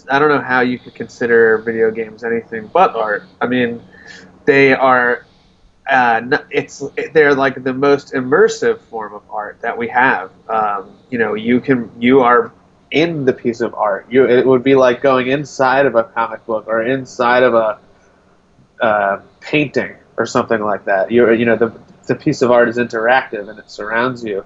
I don't know how you could consider video games anything but art. I mean, they are they're like the most immersive form of art that we have. You are in the piece of art. It would be like going inside of a comic book or inside of a painting or something like that. The piece of art is interactive and it surrounds you.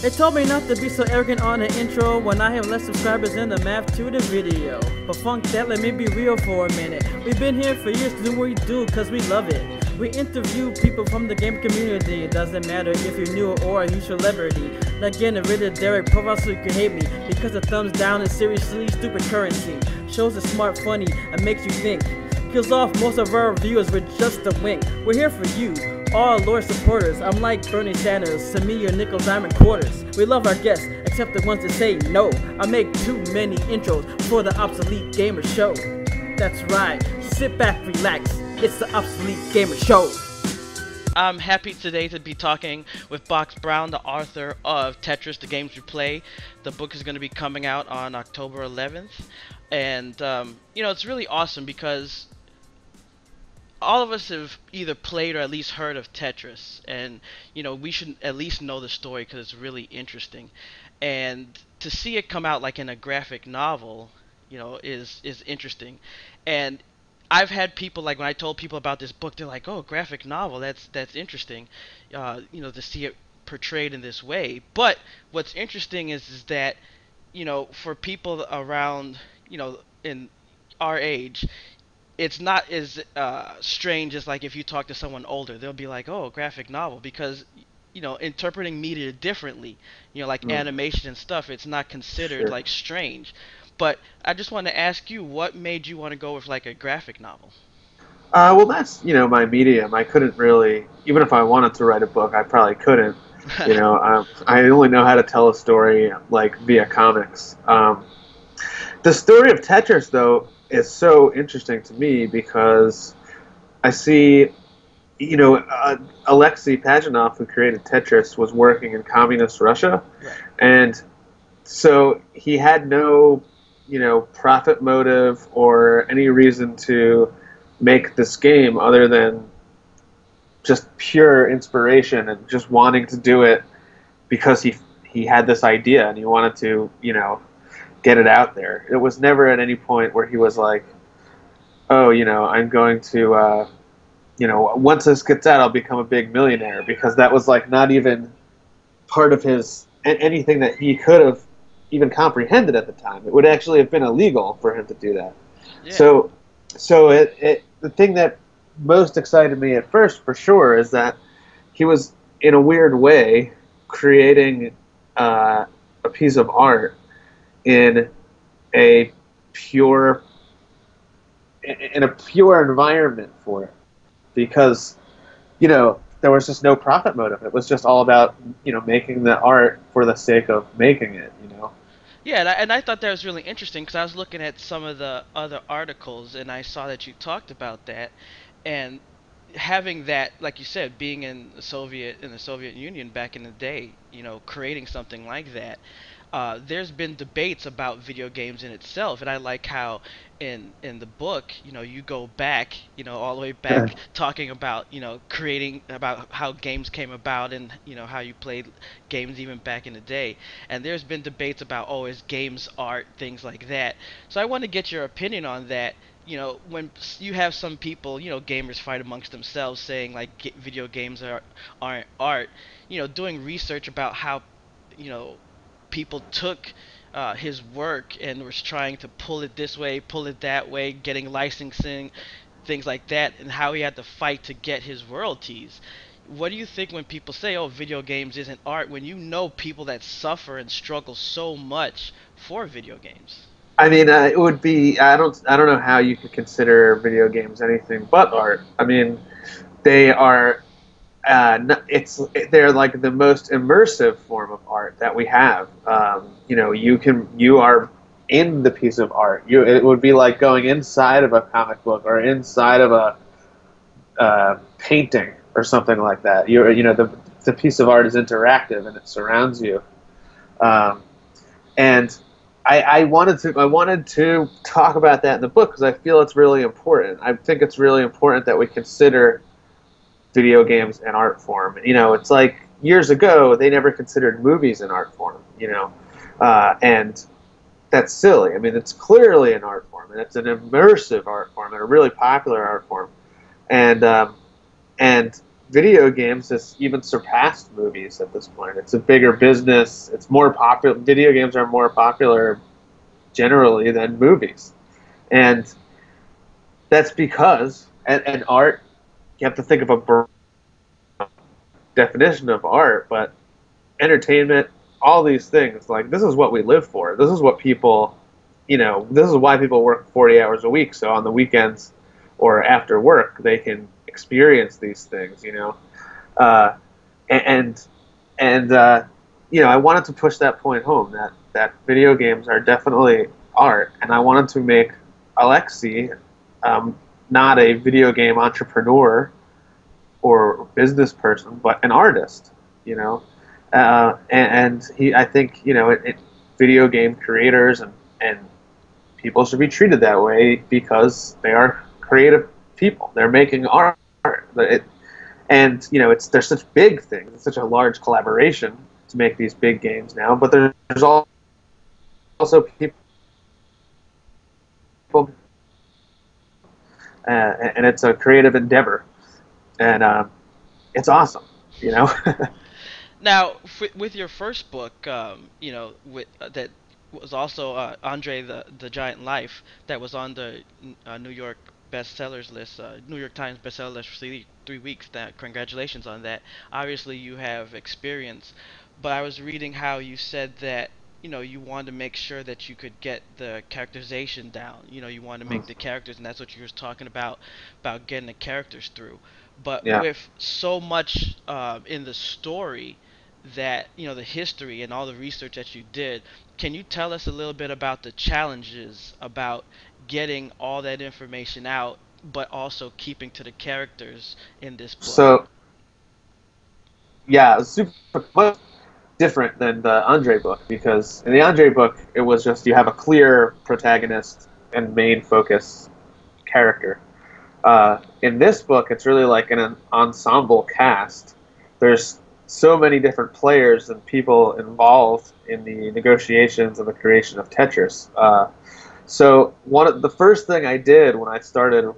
They told me not to be so arrogant on the intro when I have less subscribers than the math to the video. But funk that, let me be real for a minute. We've been here for years to do what we do cause we love it. We interview people from the game community. It doesn't matter if you're new or a new celebrity. Like getting rid of Derek profile so you can hate me. Because a thumbs down is seriously stupid currency. Shows is smart, funny, and makes you think. Kills off most of our viewers with just a wink. We're here for you, all loyal supporters. I'm like Bernie Sanders, send me your nickel diamond quarters. We love our guests, except the ones that say no. I make too many intros for the Obsolete Gamer Show. That's right, sit back, relax, it's the Obsolete Gamer Show. I'm happy today to be talking with Box Brown, the author of Tetris, the Games We Play. The book is going to be coming out on October 11th. And, it's really awesome because all of us have either played or at least heard of Tetris, and we should at least know the story because it's really interesting. And to see it come out like in a graphic novel, is interesting. And I've had people, like, when I told people about this book, they're like, "Oh, graphic novel, that's interesting," to see it portrayed in this way. But what's interesting is that for people around in our age, it's not as strange as like if you talk to someone older. They'll be like, "Oh, graphic novel," because interpreting media differently, like animation and stuff, it's not considered Sure. like strange. But I just want to ask you, what made you want to go with like a graphic novel? Well, that's my medium. I couldn't really, even if I wanted to write a book, I probably couldn't. I only know how to tell a story like via comics. The story of Tetris, though, is so interesting to me because I see, Alexei Pajitnov, who created Tetris, was working in communist Russia, Right. and so he had no, profit motive or any reason to make this game other than just pure inspiration and just wanting to do it because he had this idea and he wanted to, get it out there. It was never at any point where he was like, "Oh, I'm going to, once this gets out, I'll become a big millionaire," because that was like not even part of his anything that he could have even comprehended at the time. It would actually have been illegal for him to do that. Yeah. So, the thing that most excited me at first, for sure, is that he was in a weird way creating a piece of art in a pure environment for it, because there was just no profit motive. It was just all about making the art for the sake of making it. Yeah, and I thought that was really interesting because I was looking at some of the other articles and I saw that you talked about that, and having that, like you said, being in the Soviet Union back in the day, creating something like that. There's been debates about video games in itself, and I like how in the book, you go back, all the way back, talking about, creating, about how games came about, and how you played games even back in the day. And there's been debates about, oh, is games art, things like that. So I want to get your opinion on that. When you have some people, gamers fight amongst themselves saying like video games aren't art, doing research about how, you know, people took his work and was trying to pull it this way, pull it that way, getting licensing, things like that, and how he had to fight to get his royalties. What do you think when people say, "Oh, video games isn't art," when you know people that suffer and struggle so much for video games? I mean, it would be. I don't know how you could consider video games anything but art. I mean, they are. They're like the most immersive form of art that we have. You are in the piece of art. It would be like going inside of a comic book or inside of a painting or something like that. The piece of art is interactive and it surrounds you. And I wanted to talk about that in the book because I feel it's really important. I think it's really important that we consider video games an art form. It's like years ago they never considered movies an art form. And that's silly. I mean, it's clearly an art form, and it's an immersive art form, and a really popular art form. And video games has even surpassed movies at this point. It's a bigger business. It's more popular. Video games are more popular generally than movies, and that's because and art. You have to think of a broad definition of art, but entertainment, all these things, like this is what we live for. This is what people, this is why people work 40 hours a week. So on the weekends or after work, they can experience these things, I wanted to push that point home that video games are definitely art, and I wanted to make Alexei not a video game entrepreneur or business person, but an artist, and I think video game creators and people should be treated that way because they are creative people. They're making art, there's such big things. It's such a large collaboration to make these big games now. But there's also people, and it's a creative endeavor, and it's awesome, Now, with your first book, that was also Andre the Giant Life, that was on the New York bestsellers list, New York Times bestseller list for 3 weeks. That congratulations on that. Obviously, you have experience, but I was reading how you said that you wanted to make sure that you could get the characterization down. You wanted to make the characters, and that's what you were talking about getting the characters through. But Yeah. with so much in the story, that the history and all the research that you did, can you tell us a little bit about the challenges about getting all that information out, but also keeping to the characters in this book? So, yeah, it was super much different than the Andre book, because in the Andre book, it was just you have a clear protagonist and main focus character. In this book, it's really like an ensemble cast. There's so many different players and people involved in the negotiations and the creation of Tetris. So the first thing I did when I started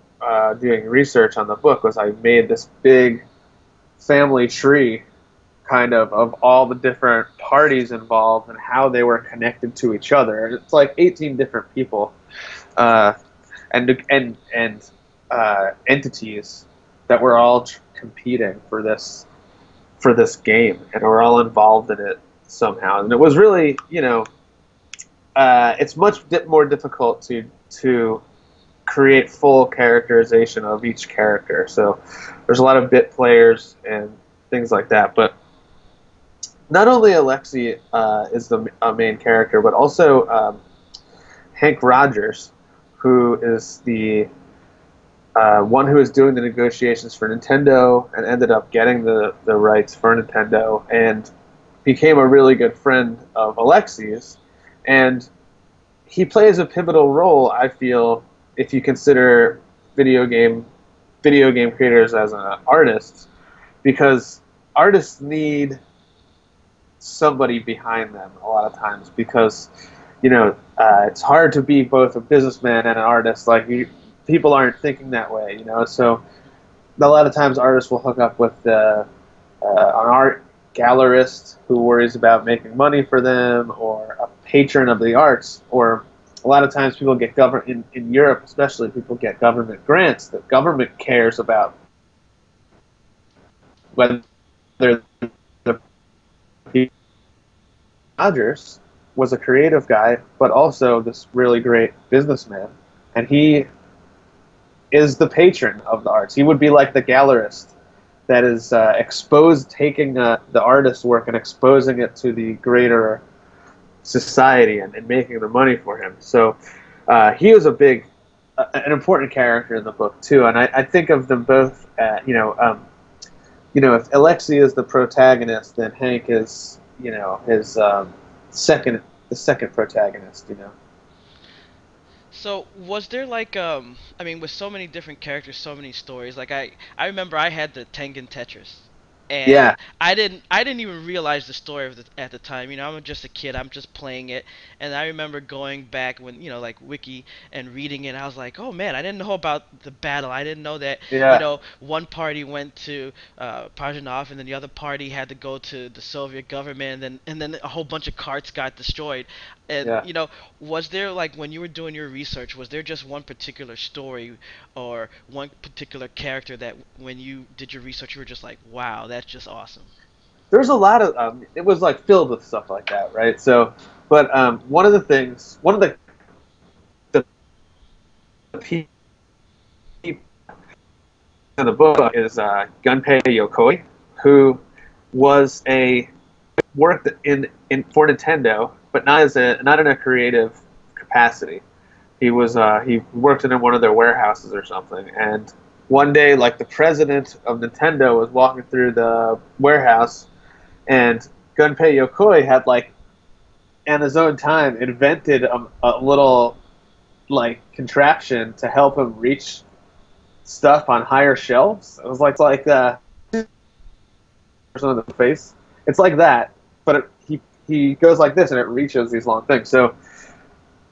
doing research on the book was I made this big family tree kind of all the different parties involved and how they were connected to each other. And it's like 18 different people and entities that were all competing for this game, and we're all involved in it somehow. And it was really, it's much more difficult to create full characterization of each character. So there's a lot of bit players and things like that. But not only Alexei is the main character, but also Hank Rogers, who is the one who was doing the negotiations for Nintendo and ended up getting the rights for Nintendo and became a really good friend of Alexei's. And he plays a pivotal role, I feel, if you consider video game creators as an artist, because artists need somebody behind them a lot of times, because it's hard to be both a businessman and an artist. People aren't thinking that way, so a lot of times artists will hook up with an art gallerist who worries about making money for them, or a patron of the arts, or a lot of times people get in Europe especially, people get government grants. The government cares about whether the Rogers was a creative guy, but also this really great businessman, and he is the patron of the arts. He would be like the gallerist that is taking the artist's work and exposing it to the greater society and making the money for him. So he was a big an important character in the book too, and I think of them both. If Alexei is the protagonist, then Hank is, his the second protagonist. So was there like I mean with so many different characters, so many stories, like I remember I had the Tengen Tetris. And Yeah, I didn't even realize the story of at the time. I'm just a kid. I'm just playing it, and I remember going back when like Wiki and reading it. I was like, oh man, I didn't know about the battle. I didn't know that yeah, one party went to Pajanov, and then the other party had to go to the Soviet government, and then a whole bunch of carts got destroyed. And yeah. was there like when you were doing your research, was there just one particular story or one particular character that when you did your research you were just like, wow, that's just awesome? There's a lot of it was like filled with stuff like that, right? So, but one of the people in the book is Gunpei Yokoi, who was a worked in for Nintendo, but not in a creative capacity. He worked in one of their warehouses or something, and one day, like the president of Nintendo was walking through the warehouse, and Gunpei Yokoi had like, on his own time, invented a little like contraption to help him reach stuff on higher shelves. It was like person in the face. It's like that, but he goes like this and it reaches these long things. So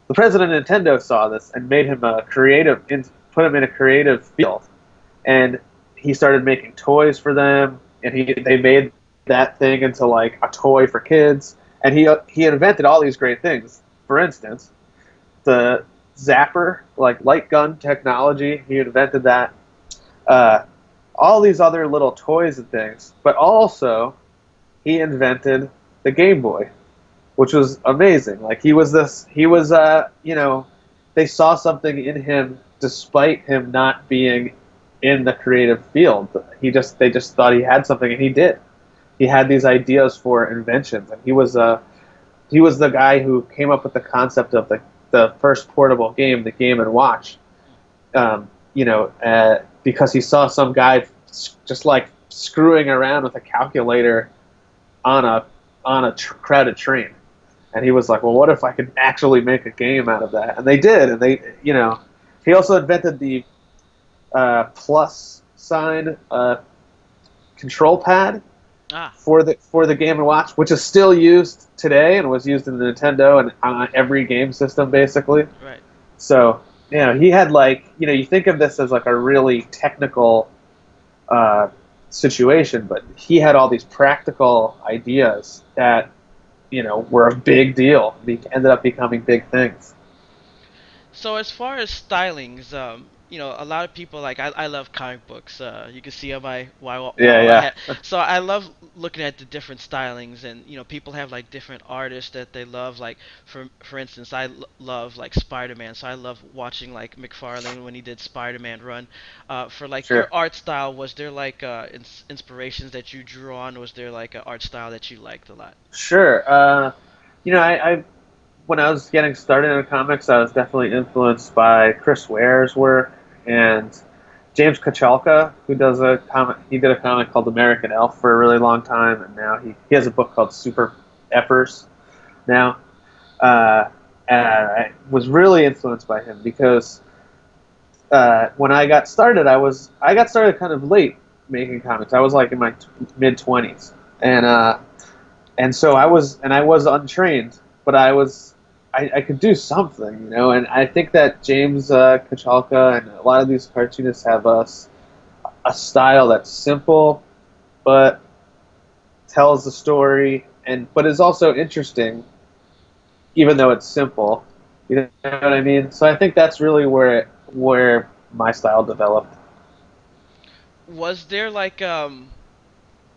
the president of Nintendo saw this and made him put him in a creative field, and he started making toys for them, and they made that thing into like a toy for kids, and he invented all these great things. For instance, the zapper, like light gun technology, he invented that. All these other little toys and things, but also he invented the Game Boy, which was amazing. Like they saw something in him despite him not being in the creative field. They just thought he had something, and he did. He had these ideas for inventions, and he was the guy who came up with the concept of the first portable game, the Game and Watch. Because he saw some guy just like screwing around with a calculator on a crowded train, and he was like, well, what if I could actually make a game out of that? And they did, and he also invented the plus sign control pad for the Game and Watch, which is still used today and was used in the Nintendo and on every game system basically. Right. So he had you think of this as like a really technical situation, but he had all these practical ideas that were a big deal. Ended up becoming big things. So as far as stylings, a lot of people like I love comic books. You can see on my wall. Yeah. So I love looking at the different stylings, and people have like different artists that they love. Like for instance, love like Spider-Man, so I love watching like McFarlane when he did Spider-Man run. For like Sure. your art style, was there like inspirations that you drew on? Was there like an art style that you liked a lot? Sure. I when I was getting started in comics, I was definitely influenced by Chris Ware's work and James Kochalka, who does a comic. He did a comic called American Elf for a really long time, and now he has a book called Super Effers now. And I was really influenced by him because when I got started, I got started kind of late making comics. I was like in my mid-20s, and so I was untrained, but I could do something, and I think that James Kochalka and a lot of these cartoonists have a style that's simple, but tells the story, but is also interesting, even though it's simple. You know what I mean? So I think that's really where my style developed. Was there like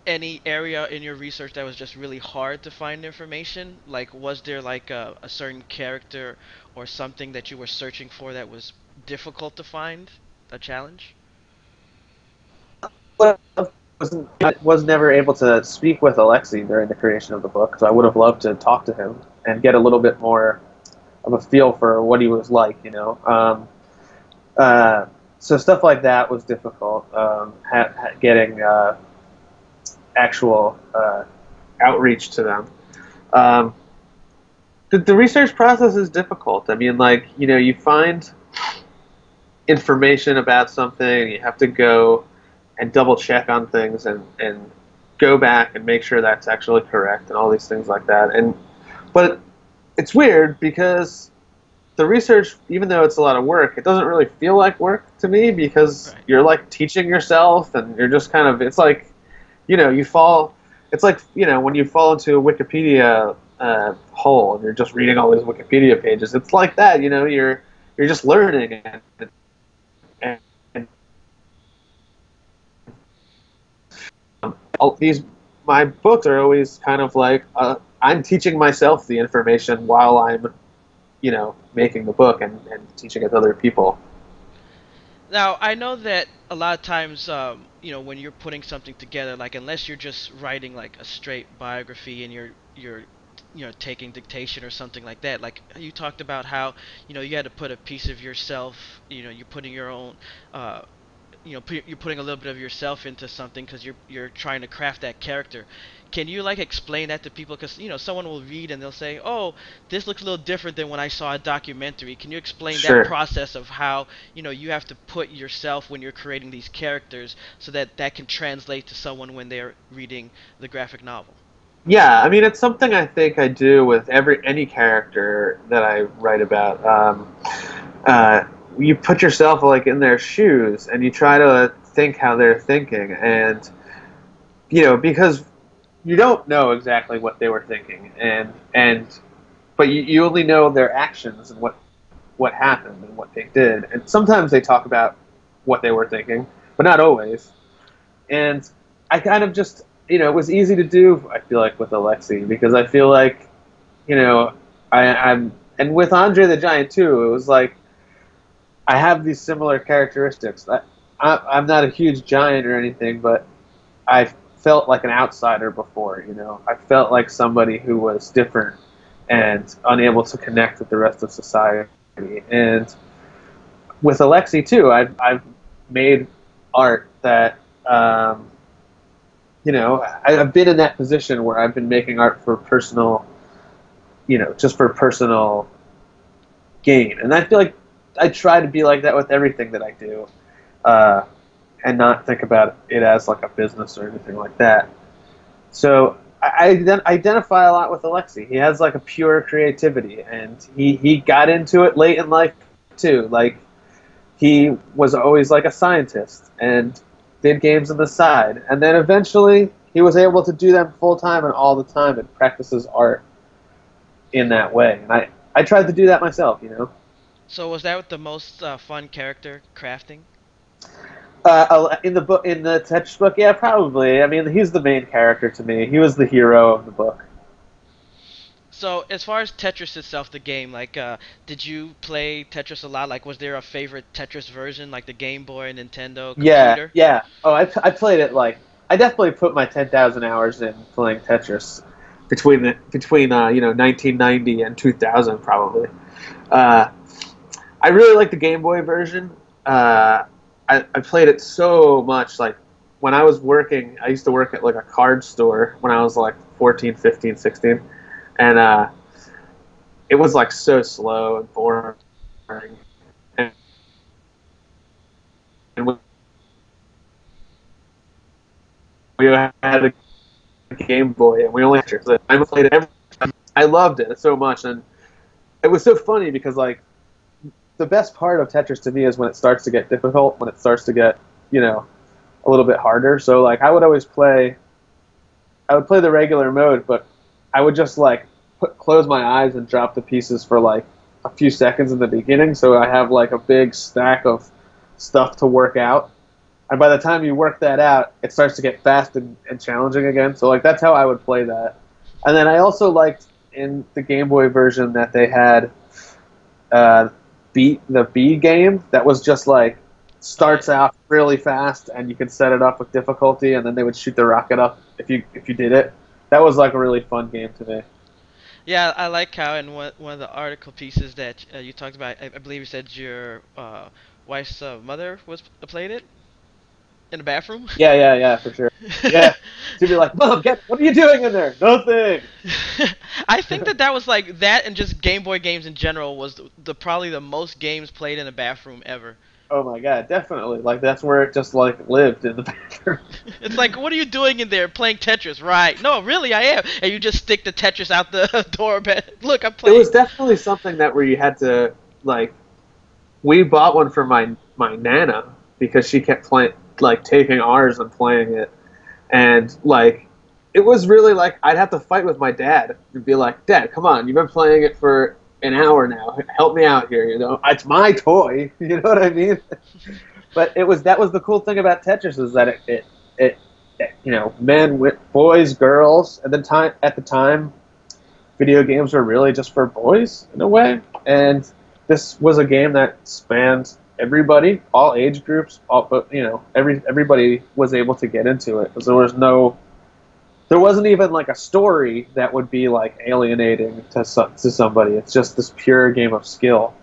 any area in your research that was just really hard to find information? Like, was there like a certain character or something that you were searching for that was difficult to find? A challenge? I was never able to speak with Alexei during the creation of the book, so I would have loved to talk to him and get a little bit more of a feel for what he was like, So stuff like that was difficult. Getting actual outreach to them. Um, the research process is difficult. I mean, like, you find information about something, you have to go and double check on things and go back and make sure that's actually correct and all these things like that. But it's weird because the research, even though it's a lot of work, it doesn't really feel like work to me because Right. you're like teaching yourself and you're just kind of, it's like, you fall, it's like, when you fall into a Wikipedia hole and you're just reading all these Wikipedia pages, it's like that, you're just learning and all these, my books are always kind of like, I'm teaching myself the information while I'm, making the book and teaching it to other people. Now, I know that a lot of times, when you're putting something together, like unless you're just writing like a straight biography and you're taking dictation or something like that, like you talked about how you had to put a piece of yourself, you're putting your own, uh, you're putting a little bit of yourself into something because you're trying to craft that character. Can you like explain that to people? Because someone will read and they'll say, "Oh, this looks a little different than when I saw a documentary." Can you explain that Sure. process of how you have to put yourself when you're creating these characters so that that can translate to someone when they're reading the graphic novel? Yeah, I mean, it's something I think I do with any character that I write about. Uh, you put yourself like in their shoes, and you try to think how they're thinking, and because you don't know exactly what they were thinking, but you only know their actions and what happened and what they did, and sometimes they talk about what they were thinking, but not always. And I kind of just, it was easy to do. I feel like with Alexei because I feel like, you know, I'm and with Andre the Giant too. It was like I have these similar characteristics. I'm not a huge giant or anything, but I felt like an outsider before. I felt like somebody who was different and unable to connect with the rest of society. And with Alexei too, I've made art that. I've been in that position where I've been making art for personal, just for personal gain. And I feel like I try to be like that with everything that I do, uh, and not think about it as like a business or anything like that. So I identify a lot with Alexei. He has like a pure creativity, and he got into it late in life too. Like he was always like a scientist and did games on the side, and then eventually he was able to do them full time and all the time and practices art in that way. And I tried to do that myself. So was that the most fun character crafting? In the book, in the Tetris book, yeah, probably. I mean, he's the main character to me. He was the hero of the book. So as far as Tetris itself, the game, like, did you play Tetris a lot? Like, was there a favorite Tetris version, like the Game Boy, Nintendo, Yeah, computer? yeah. Oh, I played it like I definitely put my 10,000 hours in playing Tetris between 1990 and 2000 probably. Uh, I really like the Game Boy version. I played it so much. Like when I was working, I used to work at like a card store when I was like 14, 15, 16, and it was like so slow and boring. And we had a Game Boy, and we only had it. I played it every time. I loved it so much, and it was so funny because like the best part of Tetris to me is when it starts to get difficult, when it starts to get you know a little bit harder. So like I would play the regular mode, but I would just like close my eyes and drop the pieces for like a few seconds in the beginning, so I have like a big stack of stuff to work out. And by the time you work that out, it starts to get fast and challenging again. So like that's how I would play that. And then I also liked in the Game Boy version that they had uh, beat the B game that was just like Oh yeah. starts out really fast and you can set it up with difficulty and then they would shoot the rocket up if you did it. That was like a really fun game to me. Yeah, I like how in one of the article pieces that you talked about, I believe you said your wife's mother was played it in the bathroom. Yeah, for sure. Yeah, to be like, Mom, what are you doing in there? Nothing. I think that that was like that, and just Game Boy games in general was the probably the most games played in a bathroom ever. Oh my God, definitely. Like that's where it just like lived in the bathroom. It's like, what are you doing in there playing Tetris? Right? No, really, I am. And you just stick the Tetris out the door. Look, I'm It playing. was definitely something that where you had to like. We bought one for my nana because she kept playing, like taking ours and playing it, and like it was really like I'd have to fight with my dad and be like, Dad, come on, you've been playing it for an hour now. Help me out here. You know, it's my toy. You know what I mean? But that was the cool thing about Tetris is that it you know, men with boys, girls at the time, video games were really just for boys in a way, and this was a game that spanned everybody, all age groups, you know, everybody was able to get into it because there wasn't even like a story that would be like alienating to somebody. It's just this pure game of skill.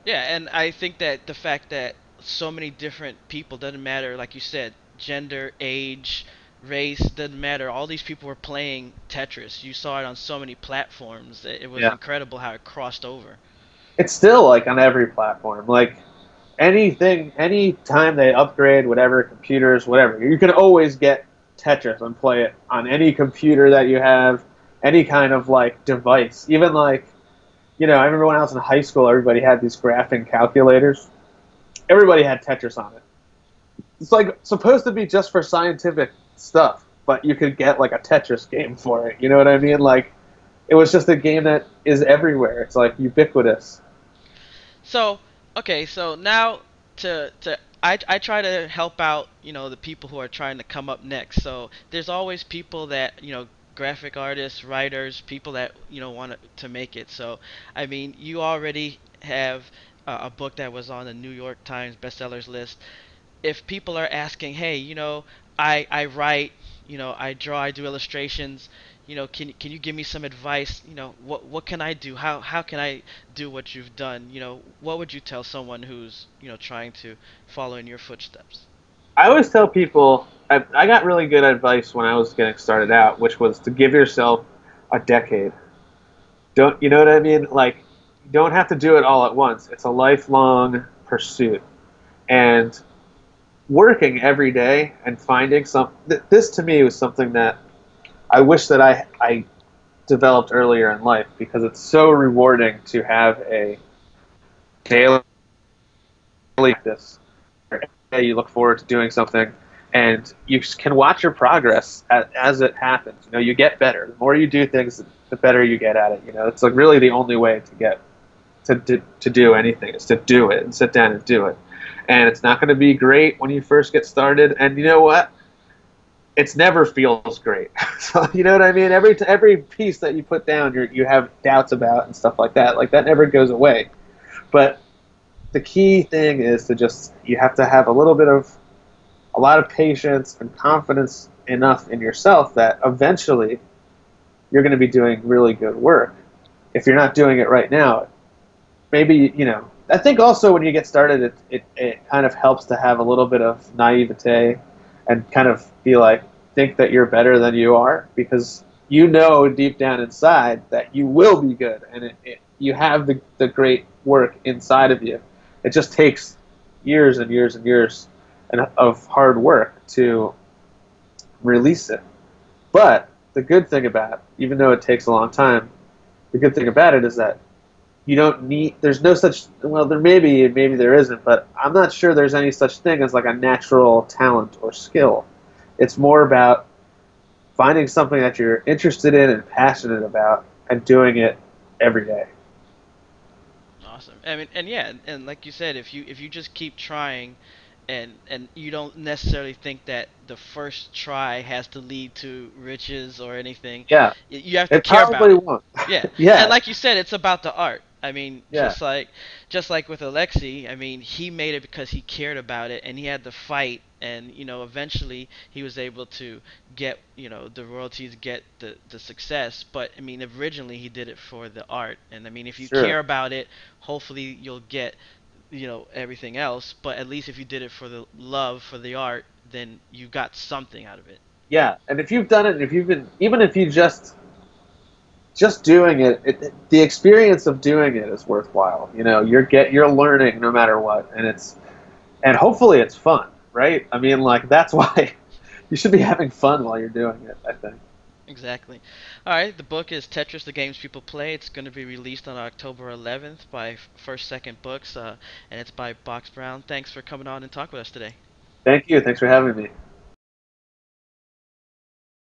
Yeah, and I think that the fact that so many different people, doesn't matter, like you said, gender, age, race, doesn't matter. All these people were playing Tetris. You saw it on so many platforms. It was Yeah, incredible how it crossed over. it's still like on every platform. Like any time they upgrade whatever computers, whatever, you can always get Tetris and play it on any computer that you have, any kind of like device. Even like, you know, I remember when I was in high school, everybody had these graphing calculators. Everybody had Tetris on it. It's like supposed to be just for scientific stuff, but you could get like a Tetris game for it. You know what I mean? Like it was just a game that is everywhere. It's like ubiquitous. So, okay, so now I try to help out, the people who are trying to come up next. So there's always people that, graphic artists, writers, people that, want to make it. So, I mean, you already have a book that was on the New York Times bestsellers list. If people are asking, hey, I write, I draw, I do illustrations, can you give me some advice? What can I do? How can I do what you've done? What would you tell someone who's, trying to follow in your footsteps? I always tell people I got really good advice when I was getting started out, which was to give yourself a decade. Don't you know what I mean? Like, you don't have to do it all at once. It's a lifelong pursuit, and working every day and finding This to me was something that I wish that I developed earlier in life because it's so rewarding to have a daily practice. You look forward to doing something, and you can watch your progress as it happens. You know, you get better. The more you do things, the better you get at it. You know, it's like really the only way to get to do anything is to do it and sit down and do it. And it's not going to be great when you first get started. And you know what? It's never feels great. So you know what I mean? Every piece that you put down, you have doubts about and stuff like that. Like that never goes away. But the key thing is to just you have to have a lot of patience and confidence enough in yourself that eventually you're going to be doing really good work. If you're not doing it right now, maybe I think also when you get started, it kind of helps to have a little bit of naivete and kind of be like think that you're better than you are because you know deep down inside that you will be good and you have the great work inside of you. It just takes years and years and years of hard work to release it. But the good thing about it, even though it takes a long time, the good thing about it is that you don't need there's no such well there maybe there isn't, but I'm not sure there's any such thing as like a natural talent or skill. It's more about finding something that you're interested in and passionate about and doing it every day. Awesome. I mean, and yeah, and like you said, if you just keep trying, and you don't necessarily think that the first try has to lead to riches or anything, Yeah, you have to it care about probably it. won't. Yeah, and Yeah, like you said, it's about the art. I mean, yeah, just like with Alexi, I mean, he made it because he cared about it and he had to fight, and eventually he was able to get the royalties, get the success. But I mean, originally he did it for the art, and I mean, if you care sure. about it, hopefully you'll get everything else, but at least if you did it for the love for the art, then you got something out of it. Yeah, and if you've done it, if you've been, even if you just doing the experience of doing it is worthwhile. You're learning no matter what, and hopefully it's fun, right? I mean, like that's why you should be having fun while you're doing it, I think. Exactly. All right, the book is Tetris: The Games People Play. It's going to be released on October 11th by First Second Books, and it's by Box Brown. Thanks for coming on and talking with us today. Thank you. Thanks for having me.